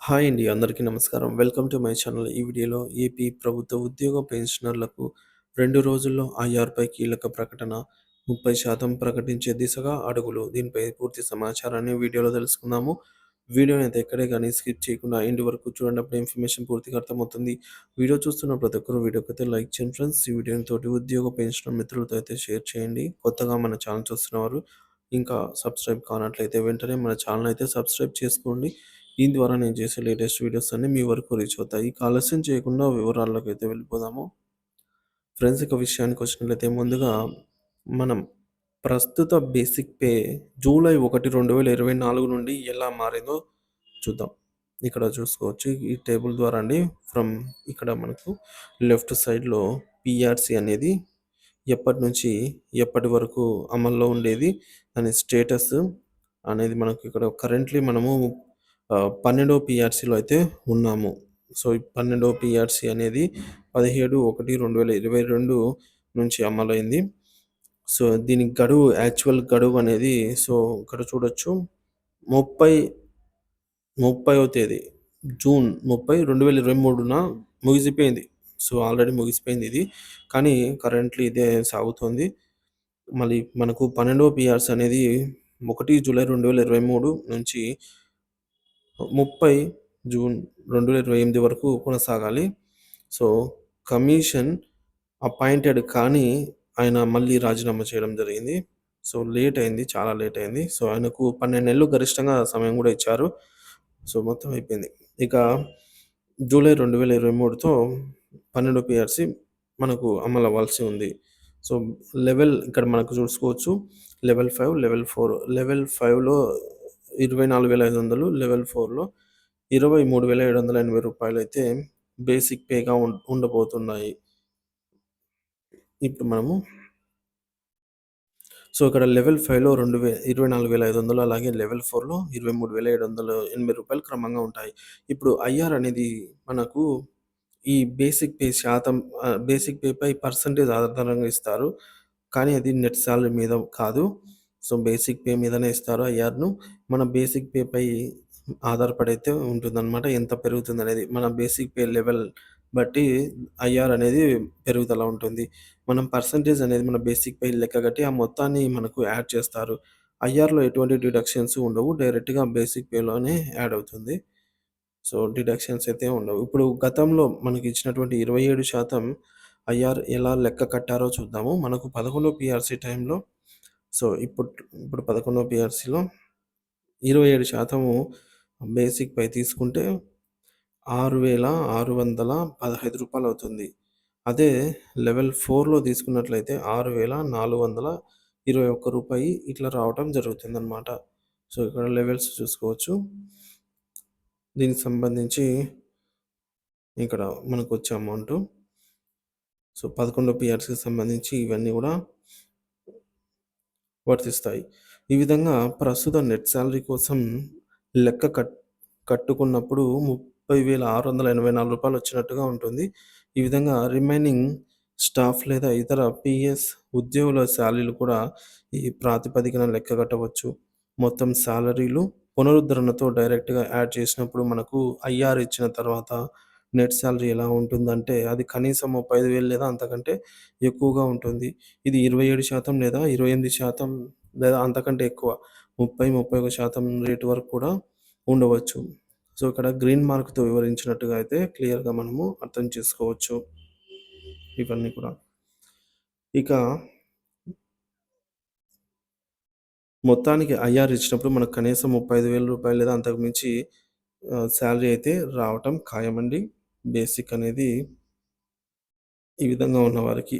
Hi అండి. అందరికీ నమస్కారం. Welcome to my channel. ఈ వీడియోలో ఏపీ ప్రభుత్వ ఉద్యోగ పెన్షనర్లకు 2 రోజుల్లో ఐఆర్‌పై కీలక ప్రకటన, 30% ప్రకటించే దిశగా అడుగులు. దీనిపై పూర్తి సమాచారాన్ని వీడియోలో తెలుసుకుందాము. వీడియోనైతే ఎక్కడే గాని స్కిప్ చేయకుండా ఎండ్ వరకు చూడండి. అప్పుడు ఇన్ఫర్మేషన్ పూర్తిగా అర్థమవుతుంది. వీడియో చూస్తున్న ప్రతి ఒక్కరు వీడియోకైతే లైక్ చేయండి ఫ్రెండ్స్. ఈ వీడియోని తోటి ఉద్యోగ పెన్షనర్ మిత్రులతో అయితే షేర్ చేయండి. కొత్తగా మన ఛానల్ చూస్తున్నవారు ఇంకా సబ్స్క్రైబ్ కానట్లయితే వెంటనే మన ఛానల్ అయితే సబ్స్క్రైబ్ చేసుకోండి. దీని ద్వారా నేను చేసే లేటెస్ట్ వీడియోస్ అన్నీ మీ వరకు రీచ్ అవుతాయి. ఇక ఆలస్యం చేయకుండా వివరాల్లోకైతే వెళ్ళిపోదాము. ఫ్రెండ్స్, ఇక విషయానికొచ్చినట్లయితే ముందుగా మనం ప్రస్తుత బేసిక్ పే జూలై 1, 2024 నుండి ఎలా మారిందో చూద్దాం. ఇక్కడ చూసుకోవచ్చు. ఈ టేబుల్ ద్వారా అండి ఫ్రమ్ ఇక్కడ మనకు లెఫ్ట్ సైడ్‌లో పీఆర్‌సీ అనేది ఎప్పటి నుంచి ఎప్పటి వరకు అమల్లో ఉండేది, దాని స్టేటస్ అనేది మనకు ఇక్కడ కరెంట్‌లీ మనము 12వ పీఆర్‌సీలో అయితే ఉన్నాము. సో, ఈ 12వ పీఆర్‌సీ అనేది 17/1/2022 నుంచి అమలైంది. సో, దీని గడువు యాక్చువల్ గడువు అనేది సో, ఇక్కడ చూడొచ్చు 30 30వ తేదీ జూన్ 30, 2023న ముగిసిపోయింది. సో, ఆల్రెడీ ముగిసిపోయింది ఇది. కానీ కరెంట్‌లీ ఇదే సాగుతోంది. మళ్ళీ మనకు 12వ పీఆర్‌సీ అనేది 1 జూలై 2023 నుంచి 30 జూన్ 2028 వరకు కొనసాగాలి. సో, కమిషన్ అపాయింటెడ్ కానీ ఆయన మళ్ళీ రాజీనామా చేయడం జరిగింది. సో, లేట్ అయింది. చాలా లేట్ అయింది. సో, ఆయనకు 12 నెలలు గరిష్టంగా సమయం గూడా ఇచ్చారు. సో, మొత్తం అయిపోయింది. ఇక జూలై 2023తో 12 పీఆర్‌సీ మనకు అమలవ్వాల్సి ఉంది. సో, లెవెల్ ఇక్కడ మనకు చూసుకోవచ్చు. Level 5, level 4. లెవెల్ 5లో 24,500, లెవెల్ 4లో రూ. 23,780 అయితే బేసిక్ పేగా ఉండబోతున్నాయి. ఇప్పుడు మనము సో, ఇక్కడ లెవెల్ 5లో 24,500 అలాగే లెవెల్ 4లో రూ. 23,780 క్రమంగా ఉంటాయి. ఇప్పుడు ఐఆర్ అనేది మనకు ఈ బేసిక్ పే శాతం బేసిక్ పేపై పర్సెంటేజ్ ఆధారంగా ఇస్తారు. కానీ అది నెట్ సాలరీ మీద కాదు. సో, బేసిక్ పే మీదనే ఇస్తారు ఐఆర్‌ను. మన బేసిక్ పేపై ఆధారపడైతే ఉంటుందన్నమాట. ఎంత పెరుగుతుందనేది. మన బేసిక్ పే లెవెల్ బట్టి ఐఆర్ అనేది పెరుగుదల ఉంటుంది. మనం పర్సెంటేజ్ అనేది మన బేసిక్ పే లెక్కగట్టి ఆ మొత్తాన్ని మనకు యాడ్ చేస్తారు. ఐఆర్‌లో ఎటువంటి డిడక్షన్స్ ఉండవు. డైరెక్ట్‌గా బేసిక్ పేలోనే యాడ్ అవుతుంది. సో, డిడక్షన్స్ అయితే ఉండవు. ఇప్పుడు గతంలో మనకి ఇచ్చినటువంటి 27% ఐఆర్ ఎలా లెక్క కట్టారో చూద్దాము. మనకు 11 పీఆర్‌సీ టైంలో సో, ఇప్పుడు 11 పీఆర్‌సీలో 27% బేసిక్ పే తీసుకుంటే రూ. 6,615 అవుతుంది. అదే లెవెల్ 4లో తీసుకున్నట్లయితే రూ. 6,421 ఇట్లా రావటం జరుగుతుందనమాట. సో, ఇక్కడ లెవెల్స్ చూసుకోవచ్చు. దీనికి సంబంధించి ఇక్కడ మనకొచ్చే అమౌంటు. సో, 11 పీఆర్‌సీకి సంబంధించి ఇవన్నీ గూడా వర్తిస్తాయి. ఈ విధంగా ప్రస్తుత నెట్ సాలరీ కోసం లెక్క కట్టుకున్నప్పుడు రూ. 30,684 వచ్చినట్టుగా ఉంటుంది. ఈ విధంగా రిమైనింగ్ స్టాఫ్ లేదా ఇతర పీఎస్ ఉద్యోగుల సాలరీలు కూడా ఈ ప్రాతిపదికన లెక్క కట్టవచ్చు. మొత్తం సాలరీలు పునరుద్ధరణతో డైరెక్ట్‌గా యాడ్ చేసినప్పుడు మనకు ఐఆర్ ఇచ్చిన తర్వాత నెట్ సాలరీ ఎలా ఉంటుందంటే అది కనీసం 35,000 లేదా అంతకంటే ఎక్కువగా ఉంటుంది. ఇది 27% లేదా 28% లేదా అంతకంటే ఎక్కువ 30, 31% రేట్ వరకు కూడా ఉండవచ్చు. సో, ఇక్కడ గ్రీన్ మార్క్‌తో వివరించినట్టుగా అయితే క్లియర్‌గా మనము అర్థం చేసుకోవచ్చు. ఇవన్నీ కూడా. ఇక మొత్తానికి ఐఆర్ ఇచ్చినప్పుడు మనకు కనీసం రూ. 35,000 లేదా అంతకు మించి సాలరీ అయితే రావటం ఖాయమండి. బేసిక్ అనేది ఈ విధంగా ఉన్నవారికి.